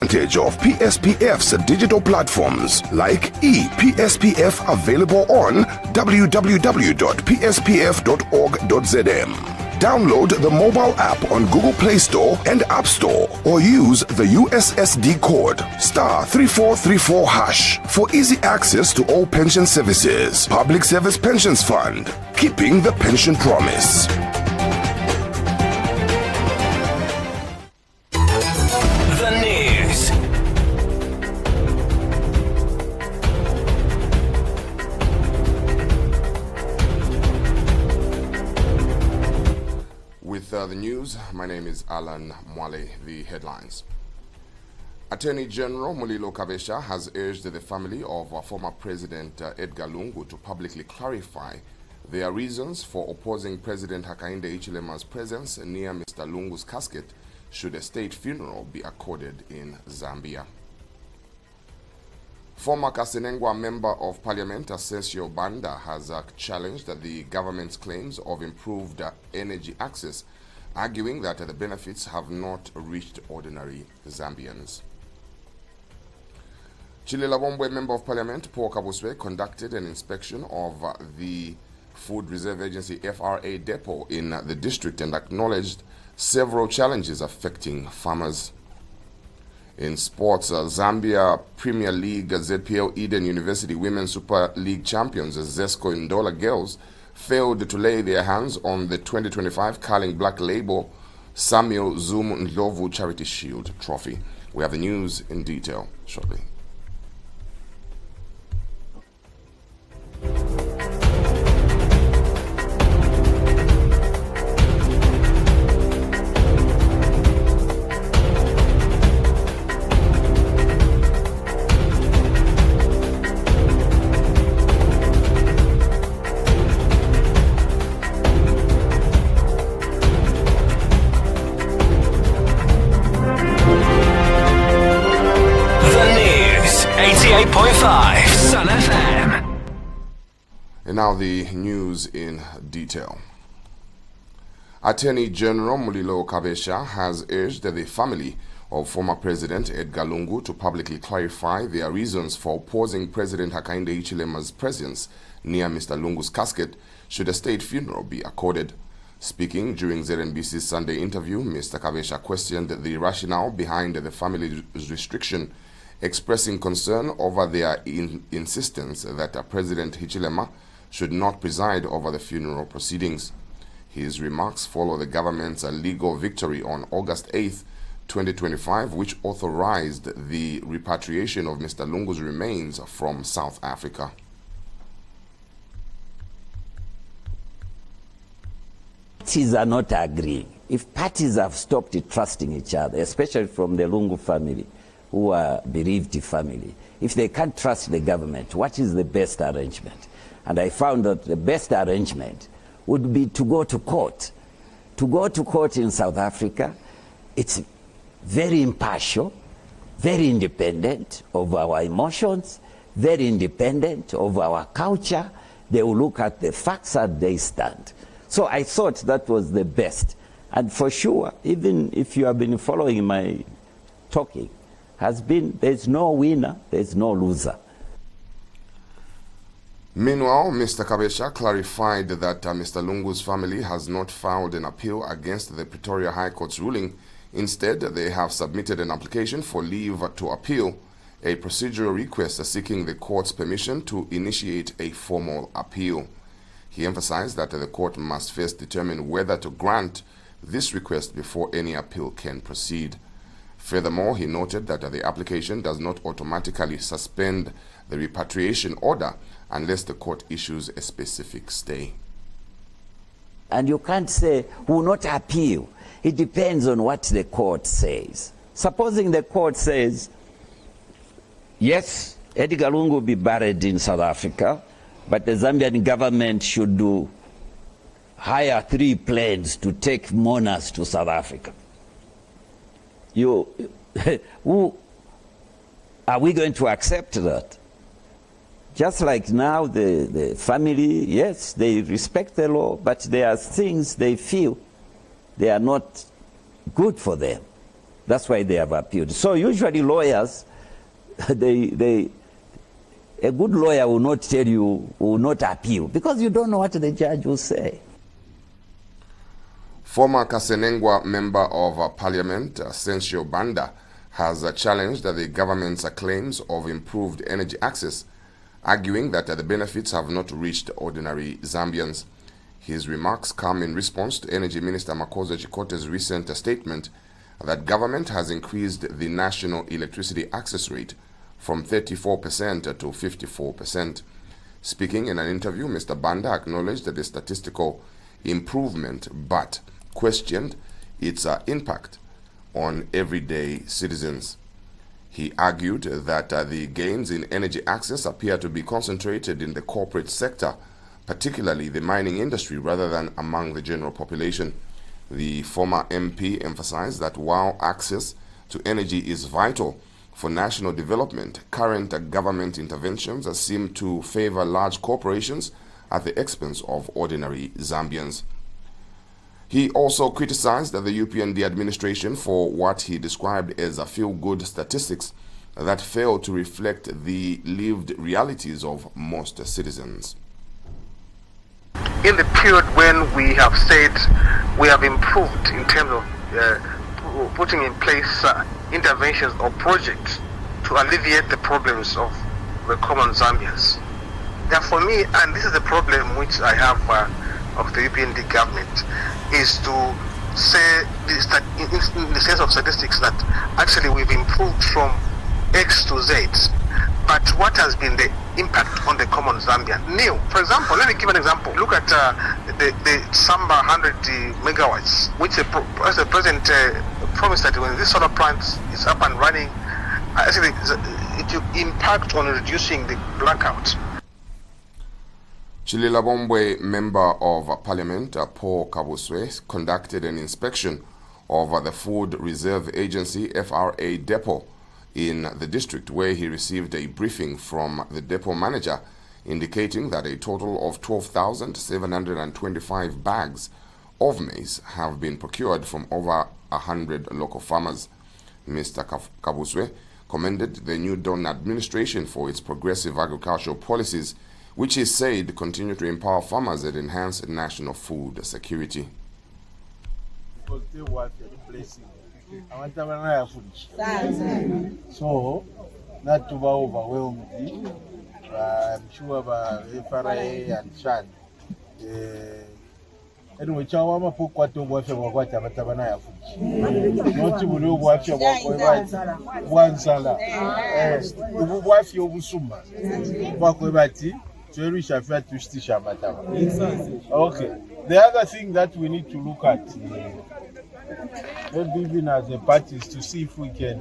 Advantage of PSPF's digital platforms like ePSPF, available on www.pspf.org.zm. Download the mobile app on Google Play Store and App Store, or use the USSD code *3434# for easy access to all pension services. Public Service Pensions Fund, keeping the pension promise. The news. With the news, my name is Alan Mwale. The headlines. Attorney General Mulilo Kabesha has urged the family of former President Edgar Lungu to publicly clarify their reasons for opposing President Hakainde Hichilema's presence near Mr. Lungu's casket should a state funeral be accorded in Zambia. Former Kasenengwa Member of Parliament Asensio Banda has challenged the government's claims of improved energy access, arguing that the benefits have not reached ordinary Zambians. Chilelabombwe Member of Parliament Paul Kabuswe conducted an inspection of the Food Reserve Agency FRA depot in the district and acknowledged several challenges affecting farmers. In sports, Zambia Premier League ZPL Eden University Women's Super League champions Zesco Ndola girls failed to lay their hands on the 2025 Carling Black Label Samuel Zoom Ndlovu Charity Shield Trophy. We have the news in detail shortly. Sun FM. And now the news in detail. Attorney General Mulilo Kabesha has urged the family of former President Edgar Lungu to publicly clarify their reasons for opposing President Hakainde Hichilema's presence near Mr. Lungu's casket should a state funeral be accorded. Speaking during ZNBC's Sunday interview, Mr. Kabesha questioned the rationale behind the family's restriction, expressing concern over their insistence that President Hichilema should not preside over the funeral proceedings. His remarks follow the government's legal victory on August 8, 2025, which authorized the repatriation of Mr. Lungu's remains from South Africa. Parties are not agreeing. If parties have stopped trusting each other, especially from the Lungu family, who are bereaved family, if they can't trust the government, what is the best arrangement? And I found that the best arrangement would be to go to court. To go to court in South Africa, it's very impartial, very independent of our emotions, very independent of our culture. They will look at the facts as they stand. So I thought that was the best. And for sure, even if you have been following my talking, there's no winner, there's no loser. Meanwhile, Mr. Kabesha clarified that Mr. Lungu's family has not filed an appeal against the Pretoria High Court's ruling. Instead, they have submitted an application for leave to appeal, a procedural request seeking the court's permission to initiate a formal appeal. He emphasized that the court must first determine whether to grant this request before any appeal can proceed. Furthermore, he noted that the application does not automatically suspend the repatriation order unless the court issues a specific stay. And you can't say, we will not appeal. It depends on what the court says. Supposing the court says, yes, Edgar Lungu will be buried in South Africa, but the Zambian government should hire 3 planes to take mourners to South Africa. Who are we going to accept that? Just like now, the family, yes, they respect the law, but there are things they feel they are not good for them. That's why they have appealed. So usually lawyers, a good lawyer will not tell you, will not appeal, because you don't know what the judge will say. Former Kasenengwa Member of Parliament, Sensio Banda, has challenged the government's claims of improved energy access, arguing that the benefits have not reached ordinary Zambians. His remarks come in response to Energy Minister Makoza Chikote's recent statement that government has increased the national electricity access rate from 34% to 54%. Speaking in an interview, Mr. Banda acknowledged the statistical improvement but questioned its impact on everyday citizens. He argued that the gains in energy access appear to be concentrated in the corporate sector, particularly the mining industry, rather than among the general population. The former MP emphasized that while access to energy is vital for national development, current government interventions seem to favor large corporations at the expense of ordinary Zambians. He also criticized the UPND administration for what he described as feel-good statistics that fail to reflect the lived realities of most citizens. In the period when we have said we have improved in terms of putting in place interventions or projects to alleviate the problems of the common Zambians. Therefore, for me, and this is the problem which I have of the UPND government, is to say in the sense of statistics that actually we've improved from X to Z. But what has been the impact on the common Zambian? New. For example, let me give an example. Look at the Samba 100 megawatts, which the president promised that when this solar plant is up and running, actually it will impact on reducing the blackout. Chililabombwe Member of Parliament Paul Kabuswe conducted an inspection of the Food Reserve Agency FRA depot in the district, where he received a briefing from the depot manager indicating that a total of 12,725 bags of maize have been procured from over 100 local farmers. Mr. Kabuswe commended the New Dawn administration for its progressive agricultural policies, which he said continue to empower farmers and enhance national food security. So, not to be overwhelmed. I'm sure about FRA and Chan. Anyway, Chawama put what to watch about what Tabatabana food. Not to watch about one salad. Wife Yobusuma. Wakwebati, Cherry Shafat to Stisha Matama. Okay. The other thing that we need to look at, maybe even as a party, is to see if we can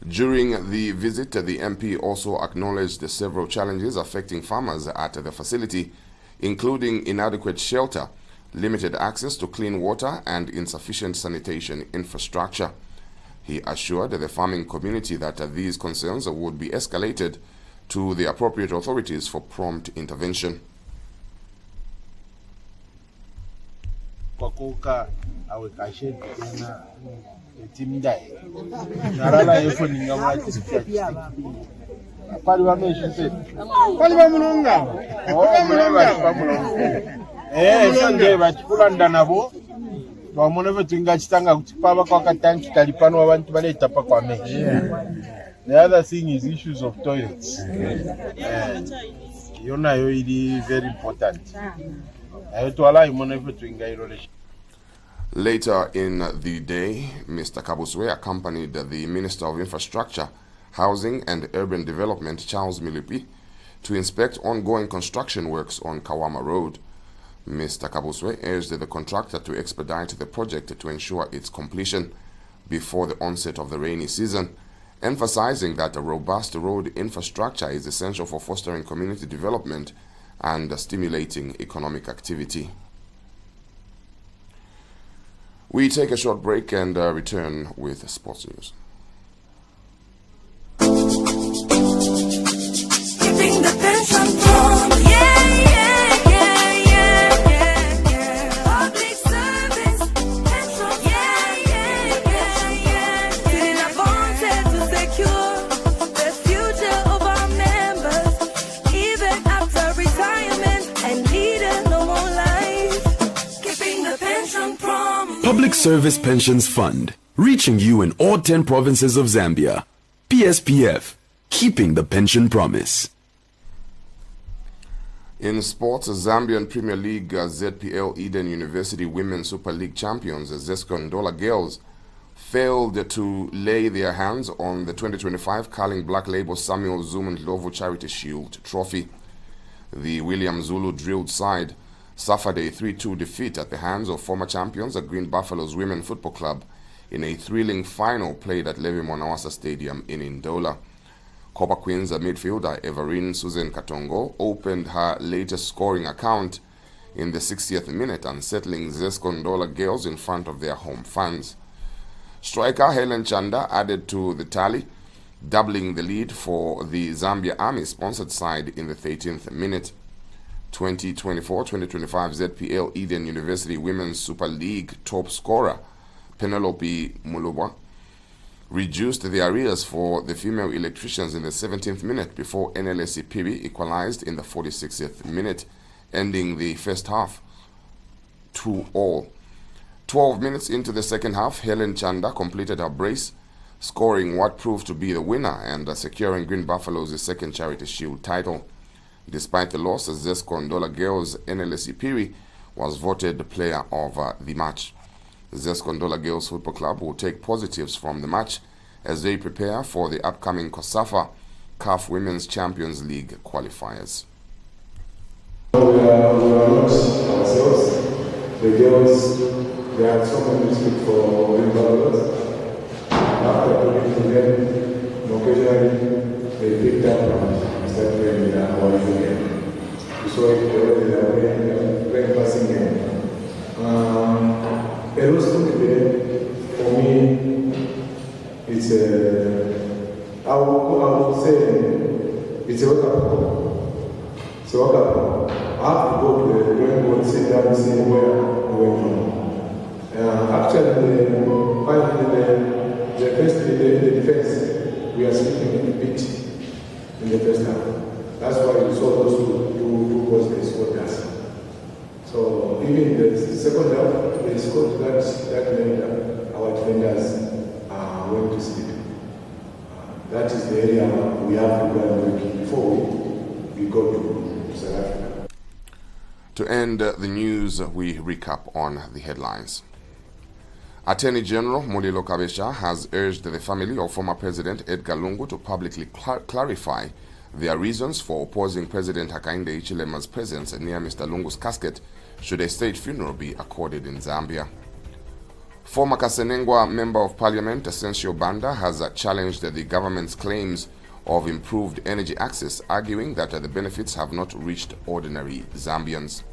During the visit, the MP also acknowledged the several challenges affecting farmers at the facility, including inadequate shelter, limited access to clean water, and insufficient sanitation infrastructure. He assured the farming community that these concerns would be escalated to the appropriate authorities for prompt intervention. The other thing is issues of toilets. Very important. Later in the day, Mr. Kabuswe accompanied the Minister of Infrastructure, Housing and Urban Development, Charles Milipi, to inspect ongoing construction works on Kawama Road. Mr. Kabuswe urged the contractor to expedite the project to ensure its completion before the onset of the rainy season, emphasizing that a robust road infrastructure is essential for fostering community development and stimulating economic activity. We take a short break and return with sports news. Keeping the tension warm, yeah, yeah, yeah, yeah, yeah, yeah. Public Service Pensions Fund, reaching you in all 10 provinces of Zambia. PSPF, keeping the pension promise. In sports, Zambian Premier League ZPL Eden University Women's Super League champions Zescondola Girls failed to lay their hands on the 2025 Carling Black Label Samuel Zuma Ndlovu Charity Shield trophy. The William Zulu drilled side suffered a 3-2 defeat at the hands of former champions the Green Buffaloes Women Football Club in a thrilling final played at Levi Monawasa Stadium in Ndola. Copper Queens midfielder Everine Susan Katongo opened her latest scoring account in the 60th minute, unsettling Zescondola Girls in front of their home fans. Striker Helen Chanda added to the tally, doubling the lead for the Zambia Army-sponsored side in the 13th minute. 2024-2025 ZPL Eden University Women's Super League top scorer Penelope Mulubwa reduced the arrears for the female electricians in the 17th minute before NLSC Pibi equalized in the 46th minute, ending the first half 2-2. 12 minutes into the second half, Helen Chanda completed her brace, scoring what proved to be the winner and securing Green Buffaloes' second Charity Shield title. Despite the loss, Zescondola Girls NLSC Piri was voted player of the match. Zescondola Girls Football Club will take positives from the match as they prepare for the upcoming COSAFA CAF Women's Champions League qualifiers. We are not ourselves. The girls, they had so much respect for Green Buffaloes. After talking to them, occasionally they picked up and started playing our game. We saw it already, they were playing passing game. It was good for me. It's I would say it's a wake-up call. It's a wake-up call. I have to go to the drawing board, sit down and see where we went from. Actually, the defense, we are sleeping a bit in the first half. That's why we saw those two goals they scored us. So even the second half, they scored that later. Our defenders went to sleep. That is the area we have to go and work before we go to South Africa. To end the news, we recap on the headlines. Attorney General Mulilo Kabesha has urged the family of former President Edgar Lungu to publicly clarify their reasons for opposing President Hakainde Hichilema's presence near Mr. Lungu's casket should a state funeral be accorded in Zambia. Former Kasenengwa Member of Parliament Asensio Banda has challenged the government's claims of improved energy access, arguing that the benefits have not reached ordinary Zambians.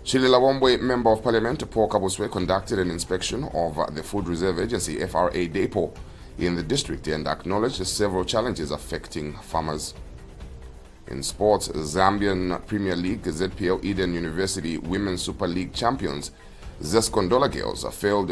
Chililawombwe Member of Parliament Paul Kabuswe conducted an inspection of the Food Reserve Agency FRA depot in the district and acknowledged several challenges affecting farmers. In sports, Zambian Premier League ZPL Eden University Women's Super League champions Zescondola Girls failed